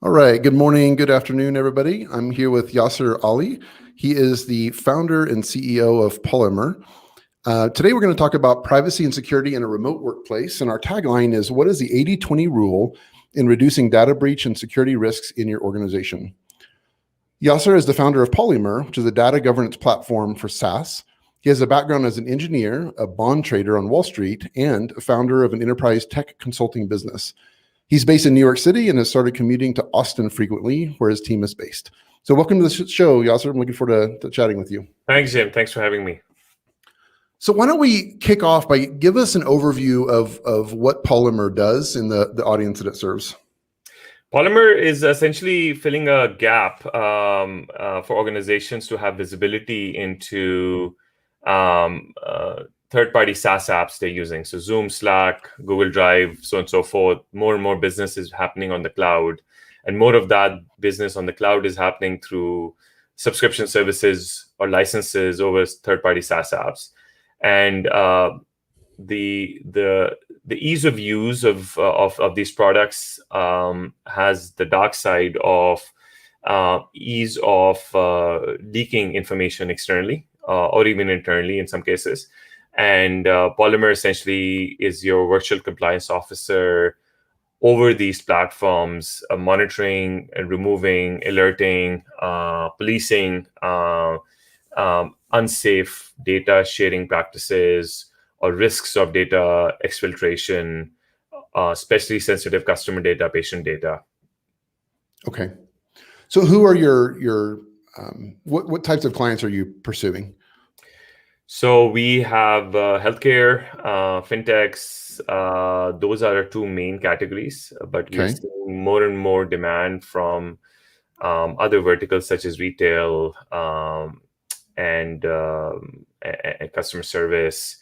All right. Good morning. Good afternoon, everybody. I'm here with Yasir Ali. He is the founder and CEO of Polymer. Today, we're going to talk about privacy and security in a remote workplace. And our tagline is, what is the 80-20 rule in reducing data breach and security risks in your organization? Yasir is the founder of Polymer, which is a data governance platform for SaaS. He has a background as an engineer, a bond trader on Wall Street, and a founder of an enterprise tech consulting business. He's based in New York City and has started commuting to Austin frequently, where his team is based. So welcome to the show, Yasir. I'm looking forward to chatting with you. Thanks, Jim. Thanks for having me. So why don't we kick off by give us an overview of what Polymer does in the audience that it serves? Polymer is essentially filling a gap for organizations to have visibility into third-party SaaS apps they're using. So Zoom, Slack, Google Drive, so on and so forth. More and more business is happening on the cloud. And more of that business on the cloud is happening through subscription services or licenses over third-party SaaS apps. And the ease of use of these products has the dark side of ease of leaking information externally or even internally in some cases. And Polymer essentially is your virtual compliance officer over these platforms, monitoring and removing, alerting, policing unsafe data sharing practices or risks of data exfiltration, especially sensitive customer data, patient data. Okay. So who are your what types of clients are you pursuing? So we have healthcare, fintechs. Those are our two main categories, but we're seeing more and more demand from other verticals such as retail and customer service,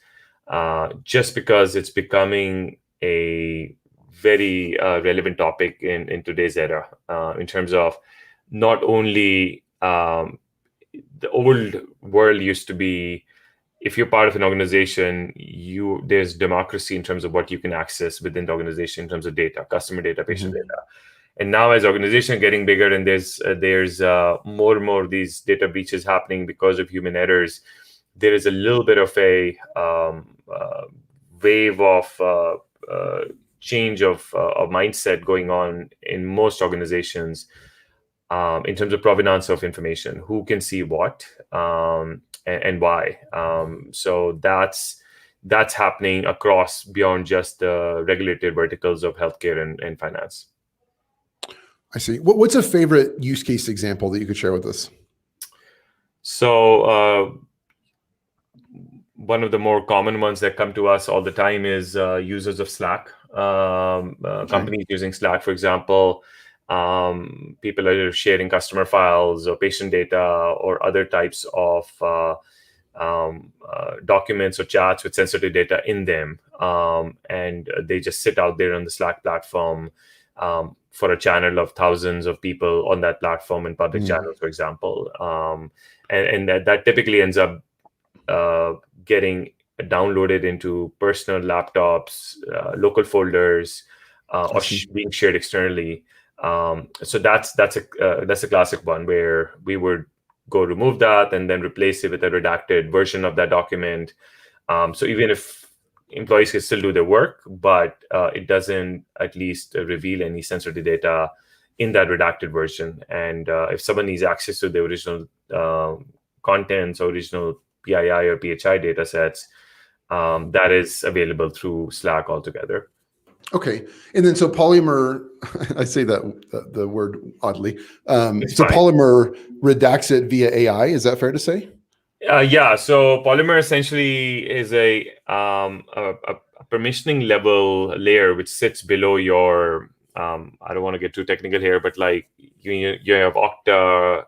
just because it's becoming a very relevant topic in today's era in terms of not only the old world used to be, if you're part of an organization, there's democracy in terms of what you can access within the organization in terms of data, customer data, patient data. And now as organizations are getting bigger and there's more and more of these data breaches happening because of human errors, there is a little bit of a wave of change of mindset going on in most organizations in terms of provenance of information, who can see what and why. So that's happening across beyond just the regulated verticals of healthcare and finance. I see. What's a favorite use case example that you could share with us? So one of the more common ones that come to us all the time is users of Slack. Companies using Slack, for example, people are sharing customer files or patient data or other types of documents or chats with sensitive data in them. And they just sit out there on the Slack platform for a channel of thousands of people on that platform in public channels, for example. And that typically ends up getting downloaded into personal laptops, local folders, or being shared externally. So that's a classic one where we would go remove that and then replace it with a redacted version of that document. So even if employees can still do their work, but it doesn't at least reveal any sensitive data in that redacted version. And if someone needs access to the original contents or original PII or PHI data sets, that is available through Slack altogether. Okay. And then so Polymer, I say that the word oddly. So Polymer redacts it via AI. Is that fair to say? Yeah. So Polymer essentially is a permissioning level layer which sits below your, I don't want to get too technical here, but like you have Okta,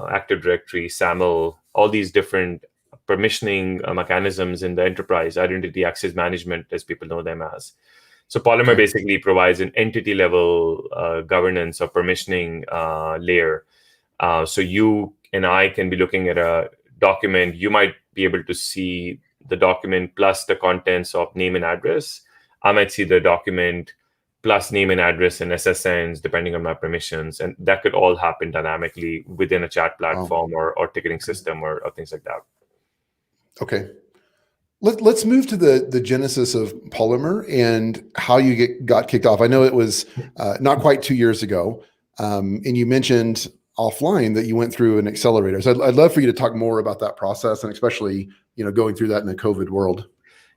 Active Directory, SAML, all these different permissioning mechanisms in the enterprise, identity access management, as people know them as. So Polymer basically provides an entity level governance or permissioning layer. So you and I can be looking at a document. You might be able to see the document plus the contents of name and address. I might see the document plus name and address and SSNs, depending on my permissions. And that could all happen dynamically within a chat platform or ticketing system or things like that. Okay. Let's move to the genesis of Polymer and how you got kicked off. I know it was not quite 2 years ago, and you mentioned offline that you went through an accelerator. So I'd love for you to talk more about that process, and especially going through that in the COVID world.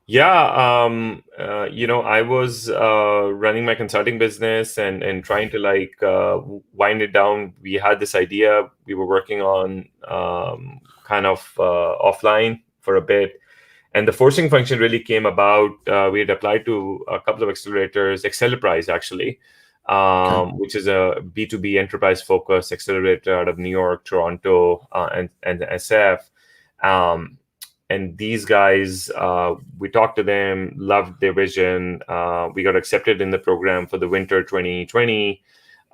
Yeah, I was running my consulting business and trying to wind it down. We had this idea we were working on kind of offline for a bit. And the forcing function really came about. We had applied to a couple of accelerators, Accelerator actually, which is a B2B enterprise-focused accelerator out of New York, Toronto, and SF. And these guys, we talked to them, loved their vision. We got accepted in the program for the winter 2020.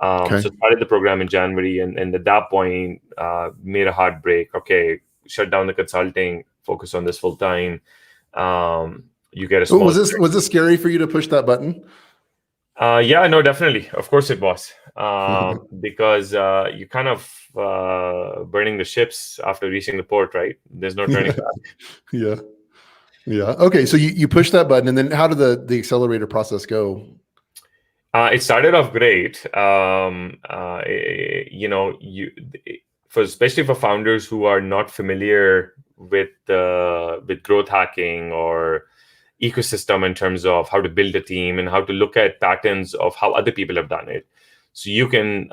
So started the program in January, and at that point, made a hard break. Okay, shut down the consulting, focus on this full time. You get a small. Was this scary for you to push that button? Yeah, no, definitely. Of course it was, because you kind of burning the ships after reaching the port, right? There's no turning back. Yeah. Okay, so you push that button, and then how did the accelerator process go? It started off great. Especially for founders who are not familiar with growth hacking or ecosystem in terms of how to build a team and how to look at patterns of how other people have done it. So you can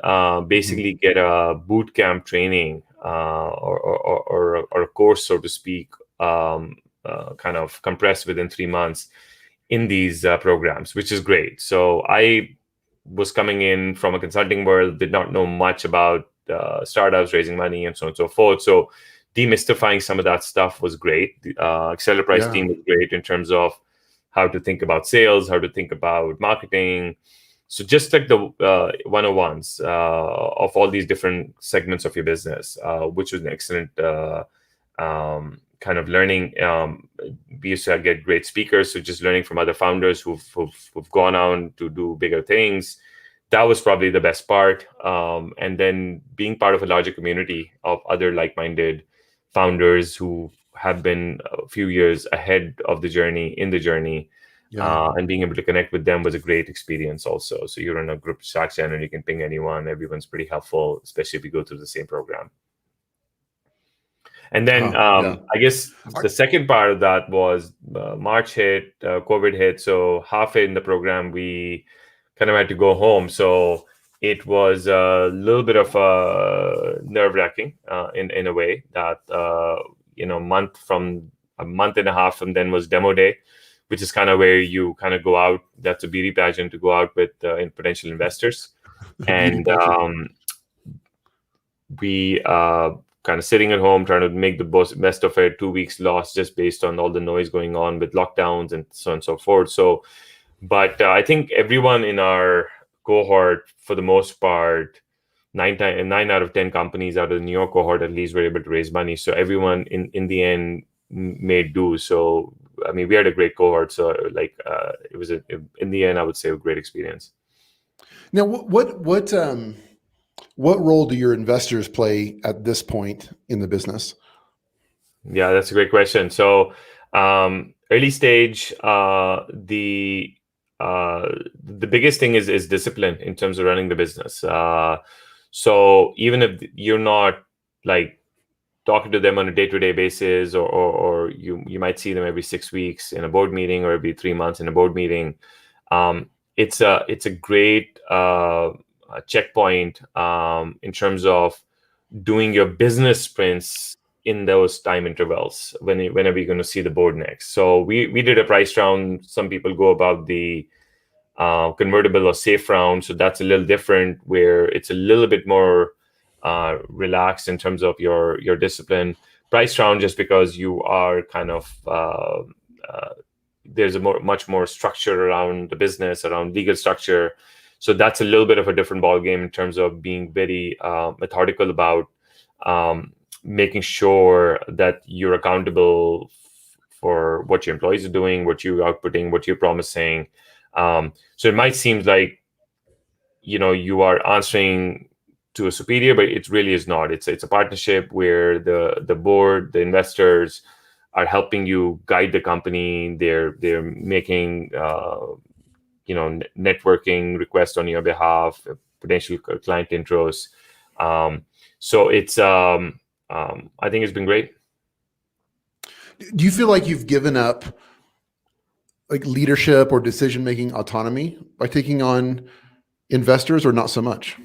basically get a boot camp training or a course, so to speak, kind of compressed within 3 months in these programs, which is great. So I was coming in from a consulting world, did not know much about startups, raising money, and so on and so forth. So demystifying some of that stuff was great. The Accelerator team was great in terms of how to think about sales, how to think about marketing. So just like the 101s of all these different segments of your business, which was an excellent kind of learning. We used to get great speakers, so just learning from other founders who've gone on to do bigger things. That was probably the best part. And then being part of a larger community of other like-minded founders who have been a few years ahead of the journey, and being able to connect with them was a great experience also. So you're in a group Slack channel, you can ping anyone. Everyone's pretty helpful, especially if you go through the same program. And then I guess the second part of that was March hit, COVID hit. So halfway in the program, we kind of had to go home. So it was a little bit of nerve-wracking in a way that, a month and a half from then was demo day, which is kind of where you kind of go out. That's a beauty pageant to go out with potential investors. And we kind of sitting at home trying to make the best of it. 2 weeks lost just based on all the noise going on with lockdowns and so on and so forth. So, but I think everyone in our cohort, for the most part, 9 out of 10 companies out of the New York cohort at least were able to raise money. So everyone in the end made do. So I mean, we had a great cohort. So it was in the end, I would say, a great experience. Now, what role do your investors play at this point in the business? Yeah, that's a great question. So early stage, the biggest thing is discipline in terms of running the business. So even if you're not talking to them on a day-to-day basis, or you might see them every 6 weeks in a board meeting or every 3 months in a board meeting, it's a great checkpoint in terms of doing your business sprints in those time intervals whenever you're going to see the board next. So we did a price round. Some people go about the convertible or safe round. So that's a little different, where it's a little bit more relaxed in terms of your discipline. Price round, just because you are kind of there's much more structure around the business, around legal structure. So that's a little bit of a different ballgame in terms of being very methodical about making sure that you're accountable for what your employees are doing, what you're outputting, what you're promising. So it might seem like you are answering to a superior, but it really is not. It's a partnership where the board, the investors are helping you guide the company. They're making networking requests on your behalf, potential client intros. So it's I think it's been great. Do you feel like you've given up like leadership or decision-making autonomy by taking on investors, or not so much?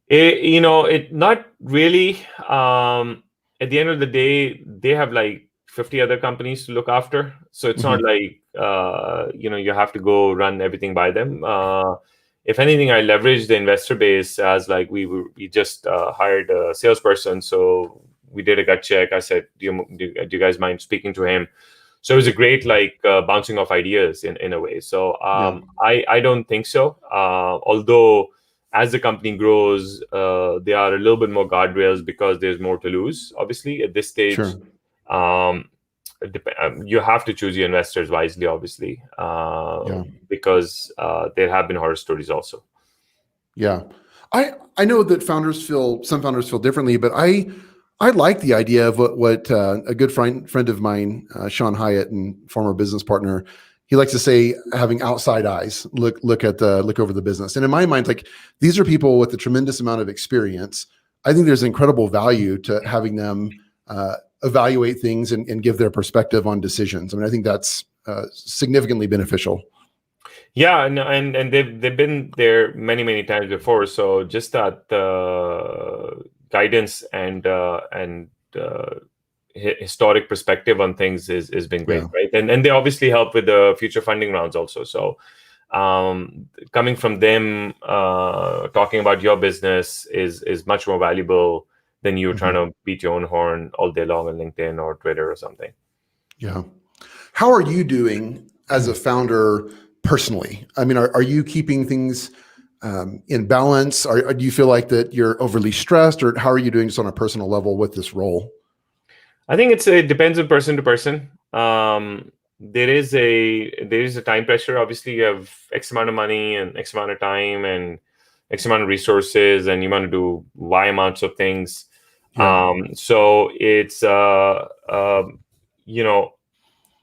It not really. At the end of the day, they have like 50 other companies to look after, so it's not like you have to go run everything by them. If anything, I leverage the investor base as like we just hired a salesperson, so we did a gut check. I said, do you guys mind speaking to him? So it was a great like bouncing off ideas in a way. So I don't think so. Although as the company grows, there are a little bit more guardrails because there's more to lose. Obviously, at this stage, you have to choose your investors wisely. Obviously, because there have been horror stories also. Yeah, I know that some founders feel differently, but I like the idea of what a good friend of mine, Sean Hyatt, and former business partner, he likes to say, having outside eyes, look over the business. And in my mind, like, these are people with a tremendous amount of experience. I think there's incredible value to having them evaluate things and give their perspective on decisions. I mean, I think that's significantly beneficial. Yeah, and they've been there many times before. So just that guidance and historic perspective on things has been great, right? And they obviously help with the future funding rounds also. So coming from them, talking about your business is much more valuable than you trying to beat your own horn all day long on LinkedIn or Twitter or something. Yeah. How are you doing as a founder personally? I mean, are you keeping things in balance? Do you feel like that you're overly stressed, or how are you doing just on a personal level with this role? I think it depends on person to person. There is a time pressure. Obviously, you have X amount of money and X amount of time and X amount of resources, and you want to do Y amounts of things. So it's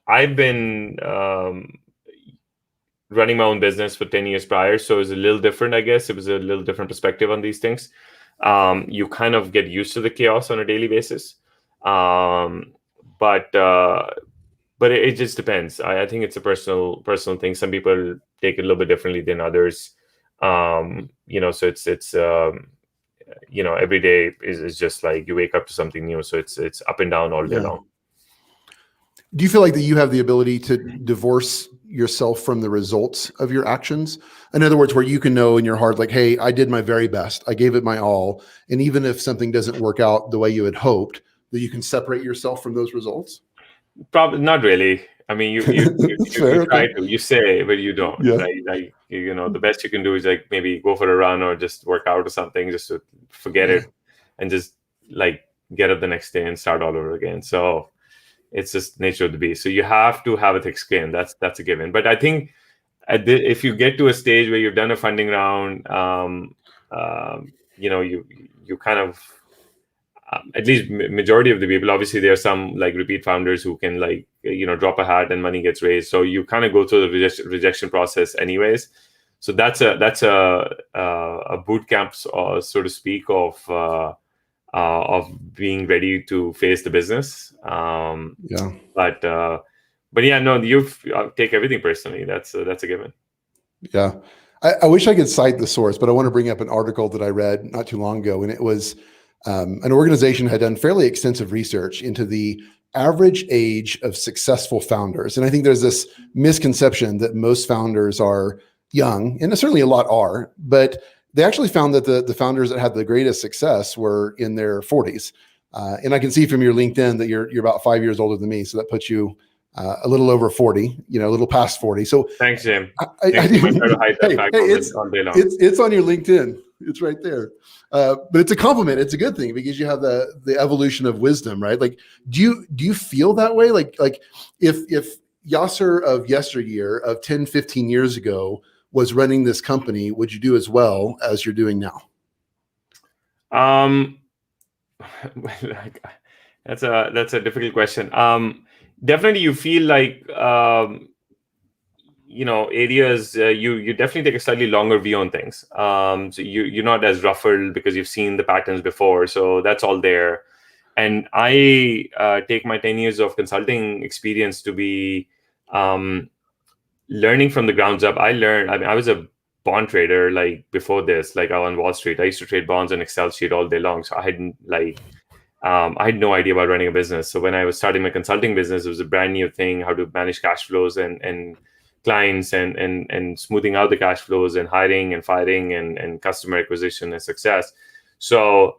I've been running my own business for 10 years prior, so it was a little different. I guess it was a little different perspective on these things. You kind of get used to the chaos on a daily basis. But it just depends. I think it's a personal thing. Some people take it a little bit differently than others. So it's every day is just like you wake up to something new. So it's up and down all day long. Do you feel like that you have the ability to divorce yourself from the results of your actions? In other words, where you can know in your heart, like, hey, I did my very best. I gave it my all. And even if something doesn't work out the way you had hoped, that you can separate yourself from those results? Probably not really. I mean, you try to, you say, but you don't. Like the best you can do is like maybe go for a run or just work out or something, just to forget it and just like get up the next day and start all over again. So it's just nature of the beast. So you have to have a thick skin. That's a given. But I think if you get to a stage where you've done a funding round, you kind of at least majority of the people. Obviously, there are some like repeat founders who can like drop a hat and money gets raised. So you kind of go through the rejection process anyways. So that's a boot camp, so to speak, of being ready to face the business. But yeah, no, you take everything personally. That's a given. Yeah. I wish I could cite the source, but I want to bring up an article that I read not too long ago. And it was an organization had done fairly extensive research into the average age of successful founders. And I think there's this misconception that most founders are young, and certainly a lot are, but they actually found that the founders that had the greatest success were in their 40s. And I can see from your LinkedIn that you're about 5 years older than me. So that puts you a little over 40, a little past 40. So thanks, Jim. It's on your LinkedIn. It's right there. But it's a compliment. It's a good thing because you have the evolution of wisdom, right? Like, do you feel that way? Like if Yasir of yesteryear, of 10, 15 years ago, was running this company, would you do as well as you're doing now? Like, that's a difficult question. Definitely, you feel like areas you definitely take a slightly longer view on things. So you're not as ruffled because you've seen the patterns before. So that's all there. And I take my 10 years of consulting experience to be learning from the grounds up. I was a bond trader like before this, like on Wall Street. I used to trade bonds on Excel sheet all day long. So I had no idea about running a business. So when I was starting my consulting business, it was a brand new thing, how to manage cash flows and clients and smoothing out the cash flows and hiring and firing and customer acquisition and success. So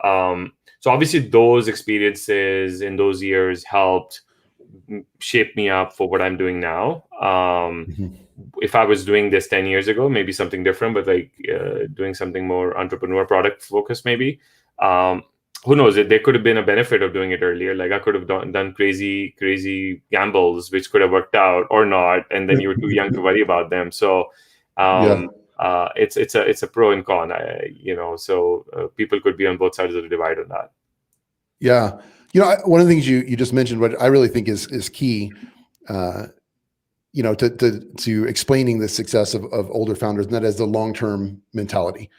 so obviously those experiences in those years helped shape me up for what I'm doing now. If I was doing this 10 years ago, maybe something different, but like doing something more entrepreneur product focused, maybe. Who knows? There could have been a benefit of doing it earlier. Like I could have done crazy gambles, which could have worked out or not, and then you were too young to worry about them. So it's a pro and con. So people could be on both sides of the divide on that. Yeah, one of the things you just mentioned, what I really think is key, to explaining the success of older founders, and that is the long-term mentality.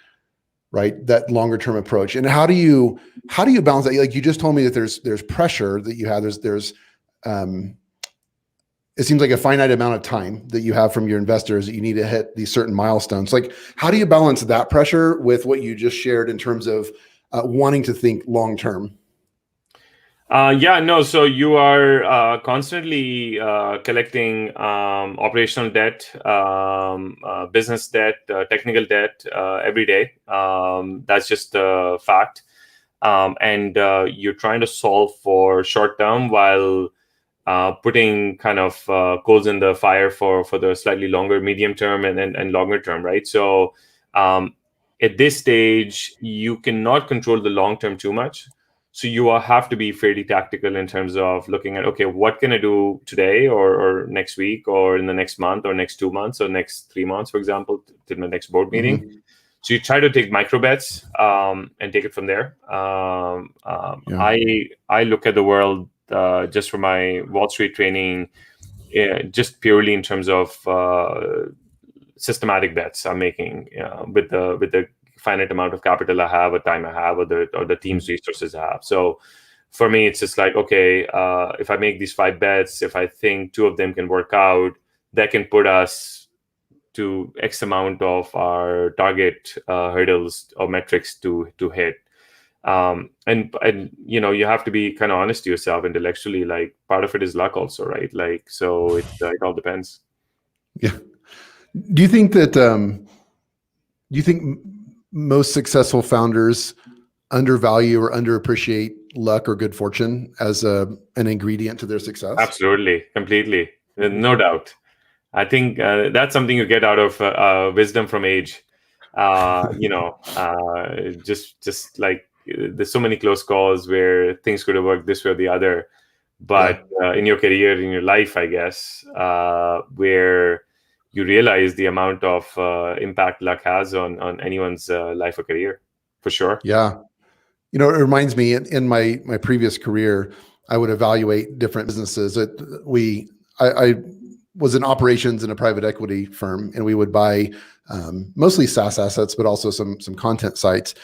Right, that longer term approach. And how do you balance that? Like you just told me that there's pressure that you have. There's it seems like a finite amount of time that you have from your investors that you need to hit these certain milestones. Like how do you balance that pressure with what you just shared in terms of wanting to think long term? So you are constantly collecting operational debt, business debt, technical debt every day. That's just a fact. And you're trying to solve for short term while putting kind of coals in the fire for the slightly longer medium term and longer term, right? So at this stage, you cannot control the long term too much. So you have to be fairly tactical in terms of looking at, okay, what can I do today or next week or in the next month or next 2 months or next 3 months, for example, to the next board meeting. Mm-hmm. So you try to take micro bets and take it from there. I look at the world just from my Wall Street training, just purely in terms of systematic bets I'm making with the finite amount of capital I have, or time I have, or the team's resources I have. So for me, it's just like, okay, if I make these 5 bets, if I think 2 of them can work out, that can put us to X amount of our target hurdles or metrics to hit. And you have to be kind of honest to yourself intellectually. Like part of it is luck also, right? Like, so it all depends. Yeah. Do you think that, most successful founders undervalue or underappreciate luck or good fortune as an ingredient to their success? Absolutely, completely, no doubt. I think that's something you get out of wisdom from age. Just like there's so many close calls where things could have worked this way or the other, but in your career, in your life, I guess, where you realize the amount of impact luck has on anyone's life or career, for sure. Yeah. It reminds me in my previous career, I would evaluate different businesses. I was in operations in a private equity firm, and we would buy mostly SaaS assets, but also some content sites.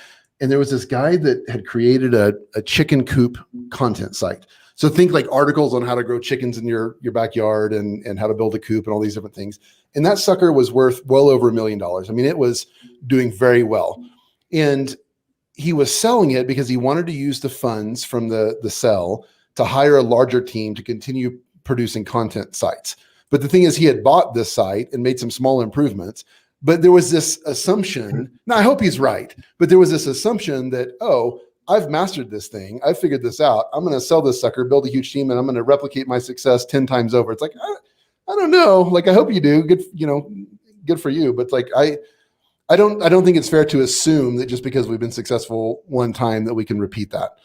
And there was this guy that had created a chicken coop content site. So think like articles on how to grow chickens in your backyard and how to build a coop and all these different things. And that sucker was worth well over $1 million. I mean, it was doing very well. And he was selling it because he wanted to use the funds from the sell to hire a larger team to continue producing content sites. But the thing is, he had bought this site and made some small improvements. But there was this assumption, now I hope he's right, but there was this assumption that, I've mastered this thing. I've figured this out. I'm going to sell this sucker, build a huge team, and I'm going to replicate my success 10 times over. It's like, I don't know. Like, I hope you do. Good for you. But like, I don't think it's fair to assume that just because we've been successful one time that we can repeat that.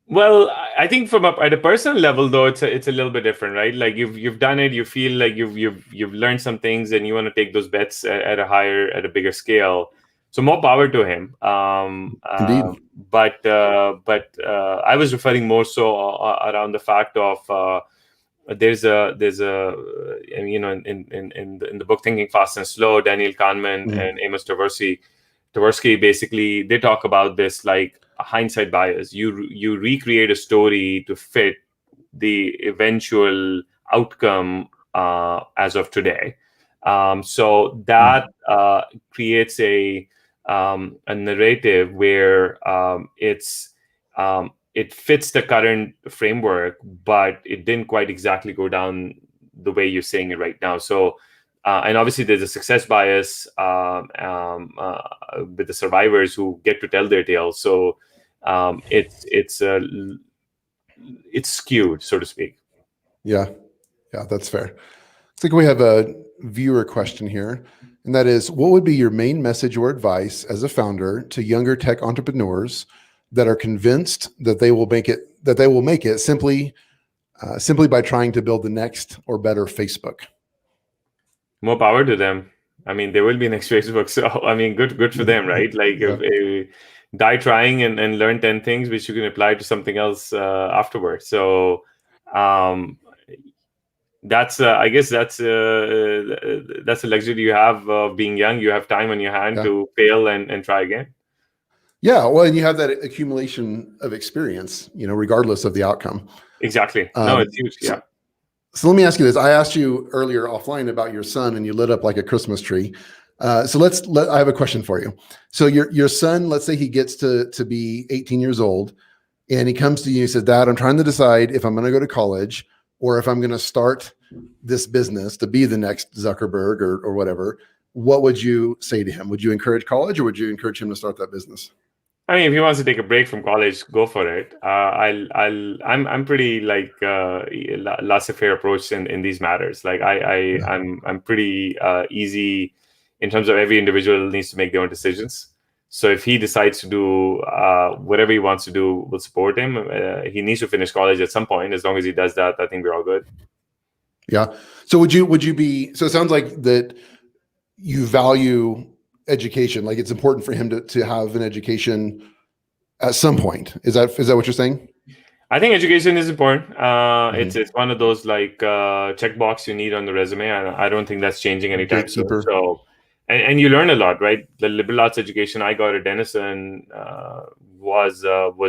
Well, I think at a personal level, though, it's a little bit different, right? Like you've done it, you feel like you've learned some things, and you want to take those bets at a bigger scale. So more power to him. Indeed. But I was referring more so around the fact of there's a in the book Thinking Fast and Slow, Daniel Kahneman Mm. and Amos Tversky basically they talk about this like a hindsight bias. You recreate a story to fit the eventual outcome as of today. So that creates a narrative where it fits the current framework, but it didn't quite exactly go down the way you're saying it right now. So, and obviously there's a success bias with the survivors who get to tell their tale. So it's skewed, so to speak. Yeah, that's fair. It's like we have a viewer question here, and that is, what would be your main message or advice as a founder to younger tech entrepreneurs that are convinced that they will make it simply by trying to build the next or better Facebook? More power to them. I mean, there will be next Facebook. So I mean, good for them, right? Like Yeah. die trying and learn 10 things which you can apply to something else afterwards. So that's I guess that's a luxury you have of being young. You have time on your hand to fail and try again. Yeah, well, and you have that accumulation of experience, regardless of the outcome. Exactly. No, it's huge. Yeah. So let me ask you this. I asked you earlier offline about your son, and you lit up like a Christmas tree. So I have a question for you. So your son, let's say he gets to be 18 years old, and he comes to you and says, "Dad, I'm trying to decide if I'm going to go to college or if I'm going to start this business to be the next Zuckerberg or whatever." What would you say to him? Would you encourage college, or would you encourage him to start that business? I mean, if he wants to take a break from college, go for it. I'm pretty like laissez-faire approach in these matters. Like I'm pretty easy in terms of every individual needs to make their own decisions. So if he decides to do whatever he wants to do, we'll support him. He needs to finish college at some point. As long as he does that, I think we're all good. Yeah. So would you be? So it sounds like that you value education. Like it's important for him to have an education at some point. Is that what you're saying? I think education is important. It's one of those like checkbox you need on the resume, and I don't think that's changing anytime soon. So, and you learn a lot, right? The liberal arts education I got at Denison was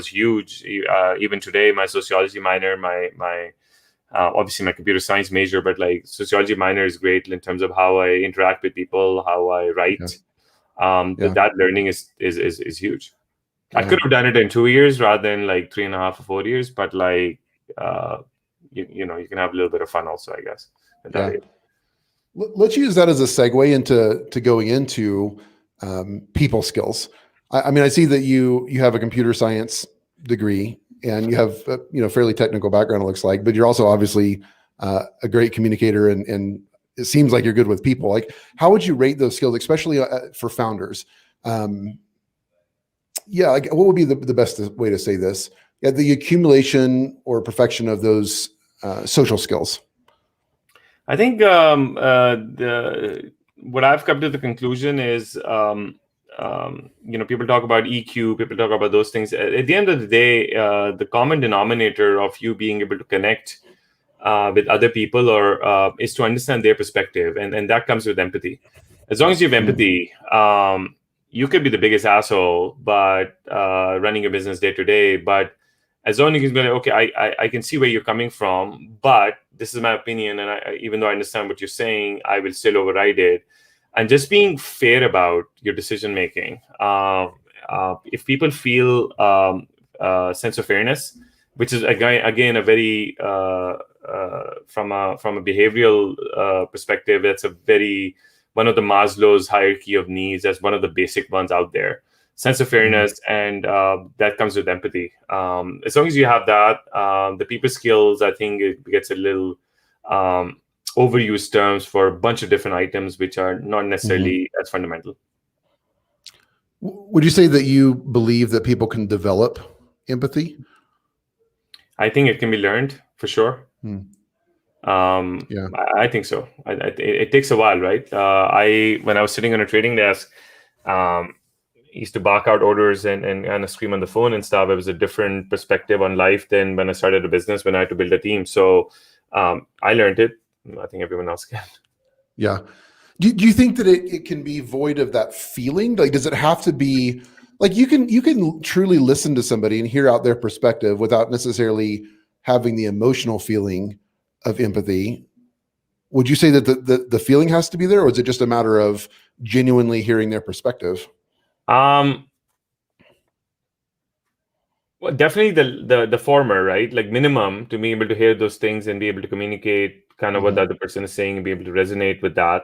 huge. Even today, my sociology minor, my obviously my computer science major, but like sociology minor is great in terms of how I interact with people, how I write. That learning is huge. I could have done it in 2 years rather than like 3.5 or 4 years, but like you can have a little bit of fun also, I guess. Let's use that as a segue into going into people skills. I mean, I see that you have a computer science degree and you have a fairly technical background, it looks like, but you're also obviously a great communicator and it seems like you're good with people. Like, how would you rate those skills, especially for founders? Like what would be the best way to say this? Yeah, the accumulation or perfection of those social skills. I think what I've come to the conclusion is, people talk about EQ, people talk about those things. At the end of the day, the common denominator of you being able to connect with other people or is to understand their perspective, and that comes with empathy. As long as you have empathy, you could be the biggest asshole, but running a business day to day. But as long as you can be like, okay, I can see where you're coming from, but this is my opinion, and even though I understand what you're saying, I will still override it. And just being fair about your decision making. If people feel a sense of fairness, which is again a very from a behavioral perspective, that's a very one of the Maslow's hierarchy of needs. That's one of the basic ones out there. Sense of fairness, and that comes with empathy. As long as you have that, the people skills, I think it gets a little overused terms for a bunch of different items, which are not necessarily as fundamental. Would you say that you believe that people can develop empathy? I think it can be learned for sure. Hmm. Yeah. I think so. It takes a while, right? When I was sitting on a trading desk, used to bark out orders and kind of scream on the phone and stuff. It was a different perspective on life than when I started a business, when I had to build a team. So I learned it. I think everyone else can. Yeah. Do you think that it can be void of that feeling? Like, does it have to be like you can truly listen to somebody and hear out their perspective without necessarily having the emotional feeling of empathy? Would you say that the feeling has to be there, or is it just a matter of genuinely hearing their perspective? Well, definitely the former, right? Like minimum to be able to hear those things and be able to communicate kind of what the other person is saying and be able to resonate with that.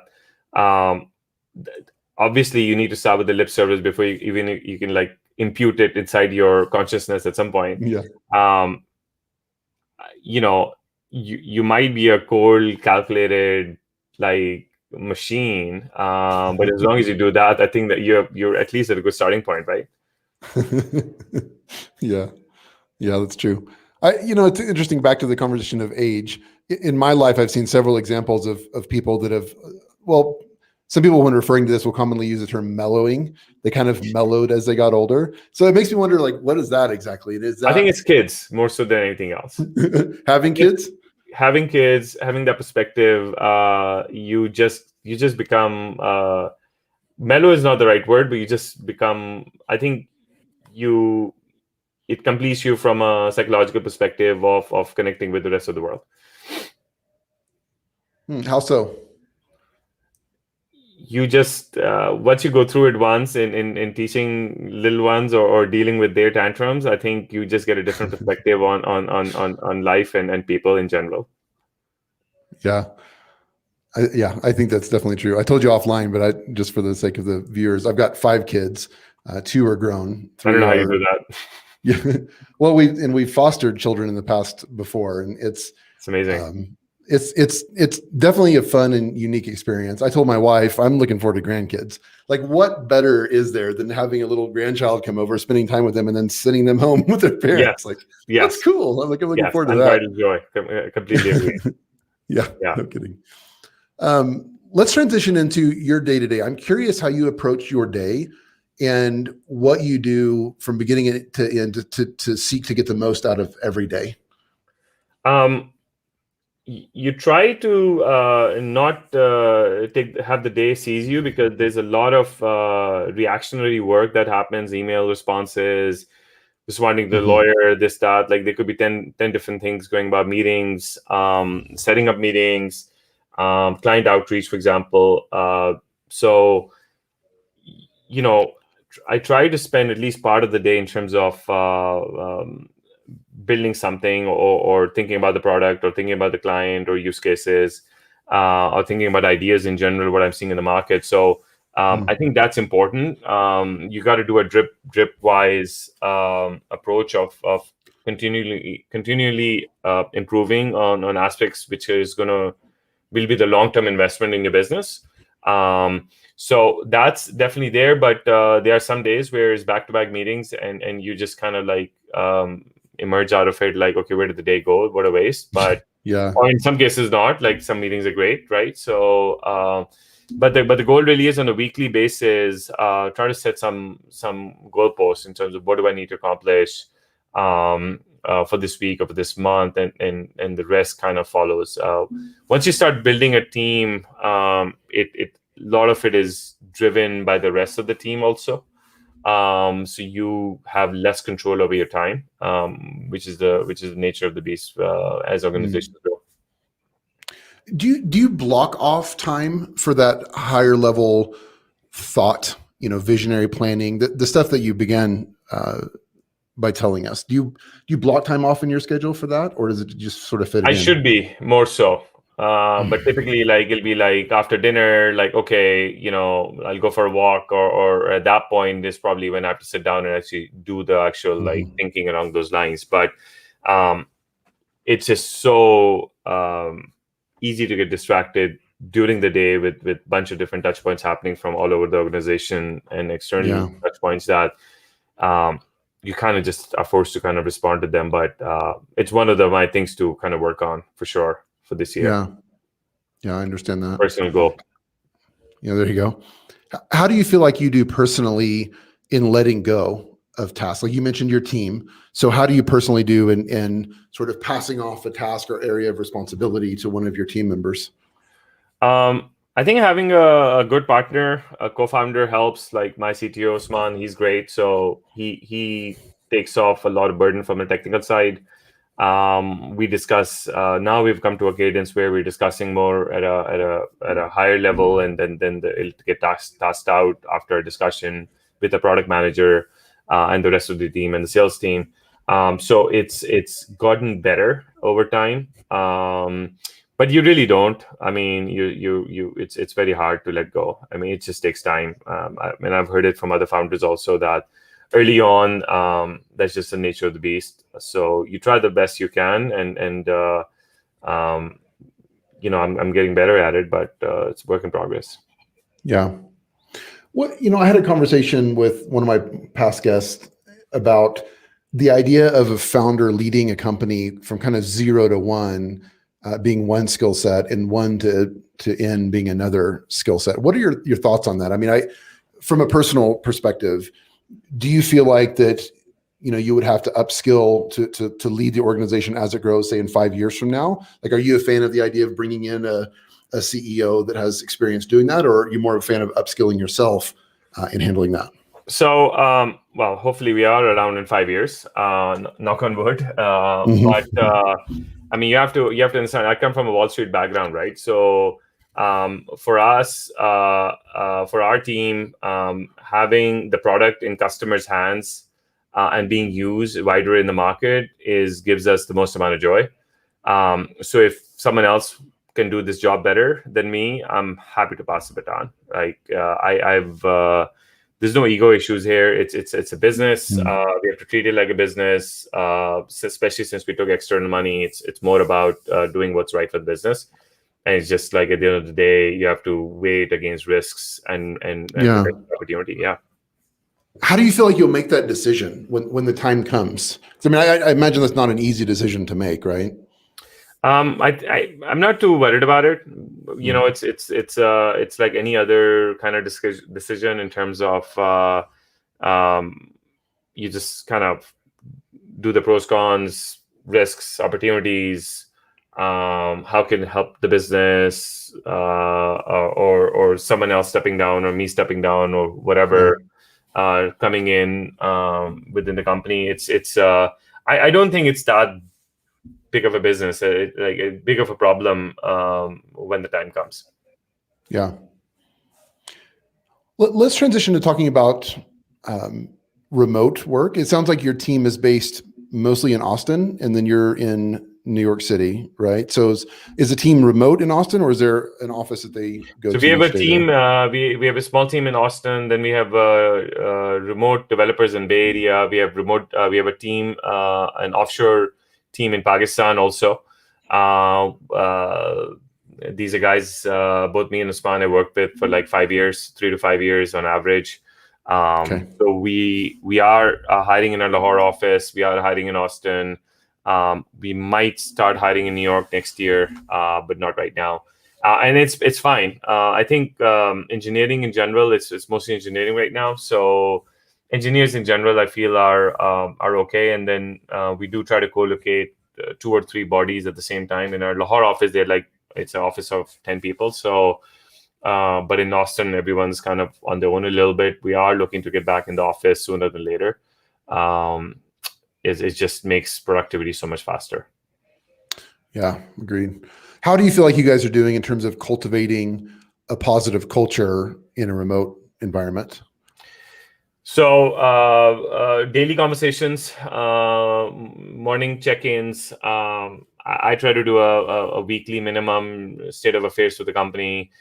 Um, Obviously, you need to start with the lip service before you can like impute it inside your consciousness at some point. Yeah. Um, you might be a cold, calculated like machine, but as long as you do that, I think that you're at least at a good starting point, right? Yeah. Yeah, that's true. It's interesting back to the conversation of age. In my life, I've seen several examples of people that have, well, some people when referring to this will commonly use the term mellowing. They kind of mellowed as they got older. So it makes me wonder, like, what is that exactly? Is I think that it's kids more so than anything else. having kids? Having kids, having that perspective, you just become mellow is not the right word, but you just become. I think it completes you from a psychological perspective of connecting with the rest of the world. How so? You just once you go through it once in teaching little ones or dealing with their tantrums, I think you just get a different perspective on life and people in general. Yeah. I think that's definitely true. I told you offline, but just for the sake of the viewers, I've got 5 kids. 2 are grown. 3 I don't know how are. you do that. Yeah. Well, we've fostered children in the past before, and It's amazing. It's definitely a fun and unique experience. I told my wife I'm looking forward to grandkids. Like, what better is there than having a little grandchild come over, spending time with them, and then sending them home with their parents? Yes. Like, Yes. that's cool. I'm looking forward to that. Unbridled joy. Completely agree. Yeah, Yeah. no kidding. Let's transition into your day to day. I'm curious how you approach your day and what you do from beginning to end to seek to get the most out of every day. You try to not have the day seize you, because there's a lot of reactionary work that happens, email responses, responding to the lawyer, this, that. Like there could be 10 different things going about meetings, setting up meetings, client outreach, for example. So, I try to spend at least part of the day in terms of building something or thinking about the product or thinking about the client or use cases, or thinking about ideas in general, what I'm seeing in the market. So I think that's important. You got to do a drip wise approach of continually improving on aspects which will be the long-term investment in your business. So that's definitely there, but there are some days where it's back-to-back meetings and you just kind of like emerge out of it like, okay, where did the day go? What a waste. But Yeah. or in some cases not, like some meetings are great, right? So but the goal really is on a weekly basis, try to set some goalposts in terms of what do I need to accomplish for this week or for this month, and the rest kind of follows. Once you start building a team, a lot of it is driven by the rest of the team also. So you have less control over your time, which is the nature of the beast as organizations grow. Do you block off time for that higher level thought, visionary planning, the stuff that you began by telling us? Do you block time off in your schedule for that, or does it just sort of fit I in? should be more so. But typically, like it'll be like after dinner, like, okay, I'll go for a walk, or at that point is probably when I have to sit down and actually do the actual like thinking along those lines. But it's just so easy to get distracted during the day with a bunch of different touch points happening from all over the organization and external touch points that you kind of just are forced to kind of respond to them. But it's one of my things to kind of work on for sure for this year. Yeah, I understand that. Personal goal. Yeah, there you go. How do you feel like you do personally in letting go of tasks? Like you mentioned your team. So how do you personally do in sort of passing off a task or area of responsibility to one of your team members? I think having a good partner, a co-founder helps. Like my CTO, Osman, he's great. So he takes off a lot of burden from the technical side. We discuss now. We've come to a cadence where we're discussing more at a higher level, and then it'll get tasked out after a discussion with the product manager and the rest of the team and the sales team. So it's gotten better over time. But you really don't. I mean, it's very hard to let go. I mean, it just takes time. I've heard it from other founders also that early on, that's just the nature of the beast. So you try the best you can, and I'm getting better at it, but it's a work in progress. Yeah. Well, I had a conversation with one of my past guests about the idea of a founder leading a company from kind of 0 to 1, being one skill set, and 1 to N being another skill set. What are your thoughts on that? I mean, from a personal perspective, do you feel like that, you would have to upskill to lead the organization as it grows, say in 5 years from now? Like, are you a fan of the idea of bringing in a CEO that has experience doing that, or are you more of a fan of upskilling yourself in handling that? So, well, hopefully we are around in 5 years, knock on wood. But I mean, you have to understand, I come from a Wall Street background, right? So for us, for our team, having the product in customers' hands and being used wider in the market gives us the most amount of joy. So if someone else can do this job better than me, I'm happy to pass the baton. Like there's no ego issues here. It's a business. We have to treat it like a business, especially since we took external money. It's more about doing what's right for the business. And it's just like at the end of the day, you have to weigh it against risks and opportunity. Yeah. How do you feel like you'll make that decision when the time comes? I mean, I imagine that's not an easy decision to make, right? I'm not too worried about it. It's like any other kind of decision in terms of you just kind of do the pros, cons, risks, opportunities. How can it help the business, or someone else stepping down, or me stepping down, or whatever coming in within the company. I don't think it's that big of a business, big of a problem when the time comes. Yeah. Let's transition to talking about remote work. It sounds like your team is based mostly in Austin, and then you're in New York City, right? So is the team remote in Austin, or is there an office that they go to? So we have a team. We have a small team in Austin. Then we have remote developers in Bay Area. We have We have a team, an offshore team in Pakistan also. These are guys, both me and Usman, I worked with for like 5 years, 3 to 5 years on average. So we are hiring in our Lahore office. We are hiring in Austin. We might start hiring in New York next year, but not right now. And it's fine. I think engineering in general, it's mostly engineering right now. So engineers in general, I feel are okay. And then we do try to co-locate 2 or 3 bodies at the same time. In our Lahore office, it's an office of 10 people. So, but in Austin, everyone's kind of on their own a little bit. We are looking to get back in the office sooner than later. It just makes productivity so much faster. Yeah, agreed. How do you feel like you guys are doing in terms of cultivating a positive culture in a remote environment? So daily conversations, morning check-ins. I try to do a weekly minimum state of affairs with the company.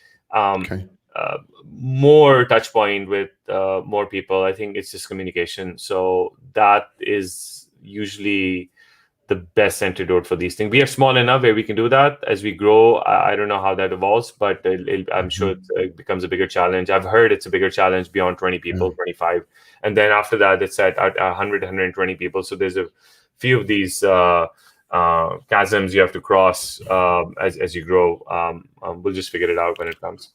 More touch point with more people. I think it's just communication. So that is usually the best antidote for these things. We are small enough where we can do that. As we grow, I don't know how that evolves, but I'm sure it becomes a bigger chasm. I've heard it's a bigger challenge beyond 20 people, 25. And then after that, it's at 100, 120 people. So there's a few of these chasms you have to cross as you grow. We'll just figure it out when it comes.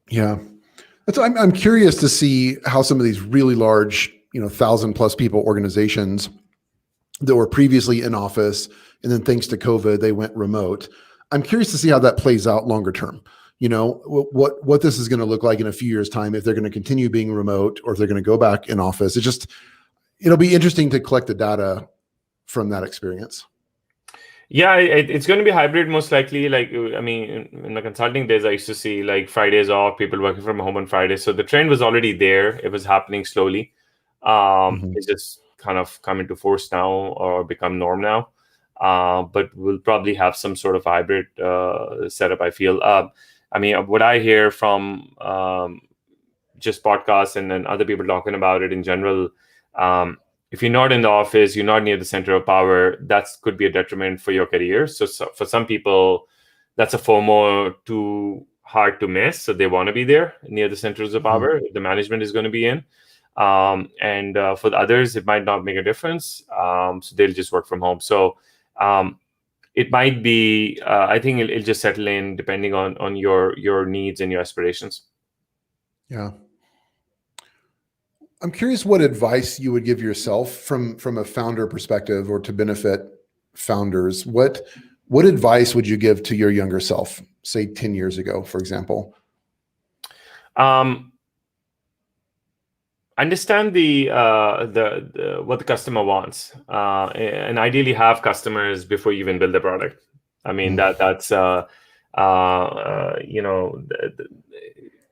Yeah. I'm curious to see how some of these really large, 1,000+ people organizations that were previously in office, and then thanks to COVID, they went remote. I'm curious to see how that plays out longer term. What this is going to look like in a few years' time, if they're going to continue being remote or if they're going to go back in office. It'll be interesting to collect the data from that experience. Yeah, it's going to be hybrid most likely. Like, I mean, in the consulting days, I used to see like Fridays off, people working from home on Fridays. So the trend was already there. It was happening slowly. It's just kind of come into force now or become norm now. But we'll probably have some sort of hybrid setup, I feel. I mean, what I hear from just podcasts and then other people talking about it in general, if you're not in the office, you're not near the center of power, that could be a detriment for your career. So for some people, that's a FOMO too hard to miss. So they want to be there near the centers of power. The management is going to be in. And for the others, it might not make a difference. So they'll just work from home. So it might be, I think it'll just settle in depending on your needs and your aspirations. Yeah. I'm curious what advice you would give yourself from a founder perspective, or to benefit founders. What advice would you give to your younger self, say 10 years ago, for example? Understand the what the customer wants, and ideally have customers before you even build the product. I mean, that's the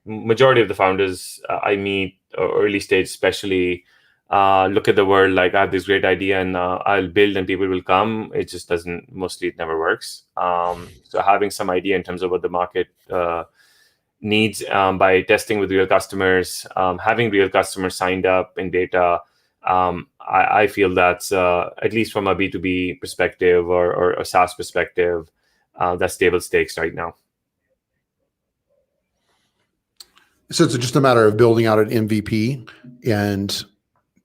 majority of the founders I meet, early stage especially, look at the world like, I have this great idea and I'll build and people will come. It just doesn't, mostly it never works. So having some idea in terms of what the market needs, by testing with real customers, having real customers signed up in data, I feel that's, at least from a B2B perspective or a SaaS perspective, that's table stakes right now. So it's just a matter of building out an MVP and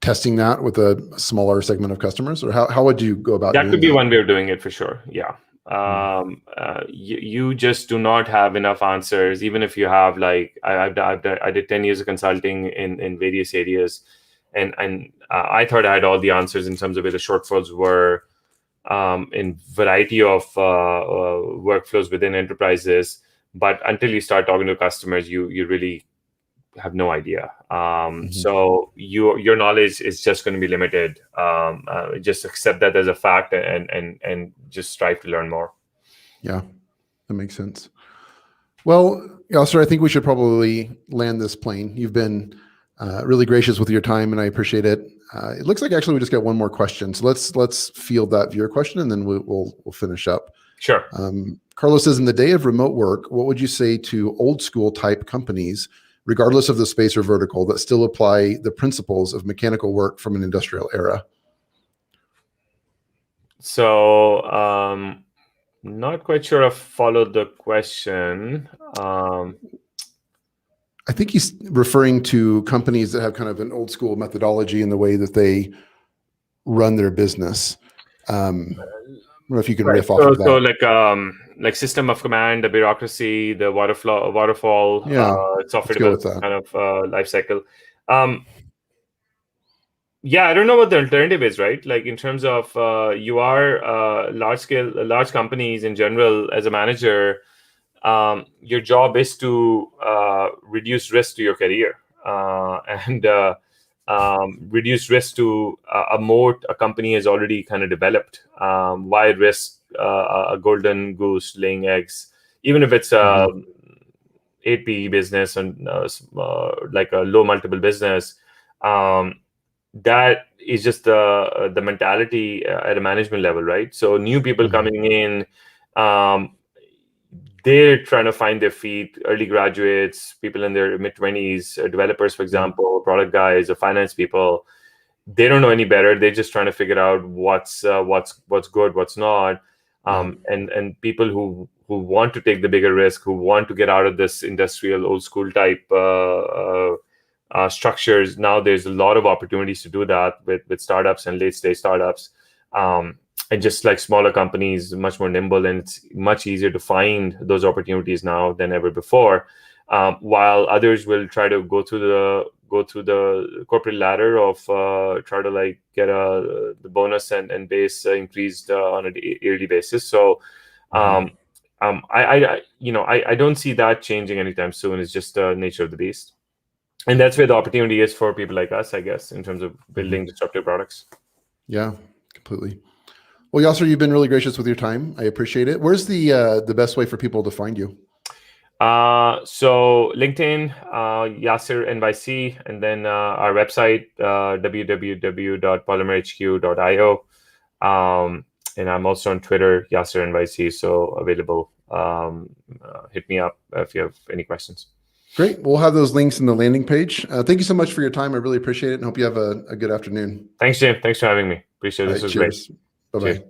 testing that with a smaller segment of customers, or how would you go about that? Could be one way of doing it for sure. Yeah. You just do not have enough answers, even if you have, like, I did 10 years of consulting in various areas, and I thought I had all the answers in terms of where the shortfalls were in variety of workflows within enterprises. But until you start talking to customers, you really have no idea. So your knowledge is just going to be limited. Just accept that as a fact and just strive to learn more. Yeah, that makes sense. Well, Yasir, I think we should probably land this plane. You've been really gracious with your time, and I appreciate it. It looks like actually we just got one more question. So let's field that viewer question, and then we'll finish up. Sure. Carlos says, in the day of remote work, what would you say to old school type companies, regardless of the space or vertical, that still apply the principles of mechanical work from an industrial era? So, not quite sure I followed the question. I think he's referring to companies that have kind of an old school methodology in the way that they run their business. I don't know if you can riff off of that. So like system of command, the bureaucracy, the waterfall, software development kind of life cycle. Yeah, I don't know what the alternative is, right? Like, in terms of you are large companies in general, as a manager, your job is to reduce risk to your career and reduce risk to a moat a company has already kind of developed. Why risk a golden goose laying eggs, even if it's a 8PE business and like a low multiple business? That is just the mentality at a management level, right? So new people coming in, they're trying to find their feet. Early graduates, people in their mid-20s, developers, for example, product guys or finance people. they don't know any better. They're just trying to figure out what's good, what's not. And people who want to take the bigger risk, who want to get out of this industrial old school type structures, now there's a lot of opportunities to do that with startups and late stage startups. And just like smaller companies, much more nimble, and it's much easier to find those opportunities now than ever before. While others will try to go through the corporate ladder of try to like get the bonus and base increased on a yearly basis. So I don't see that changing anytime soon. It's just the nature of the beast, and that's where the opportunity is for people like us, I guess, in terms of building disruptive products. Yeah, completely. Well, Yasir, you've been really gracious with your time. I appreciate it. Where's the best way for people to find you? So LinkedIn, Yasir NYC, and then our website, www.polymerhq.io. And I'm also on Twitter, Yasir NYC, so available. Hit me up if you have any questions. Great. We'll have those links in the landing page. Thank you so much for your time. I really appreciate it, and hope you have a good afternoon. Thanks, Jim. Thanks for having me. Appreciate it. This was cheers. great. Bye-bye. Cheers.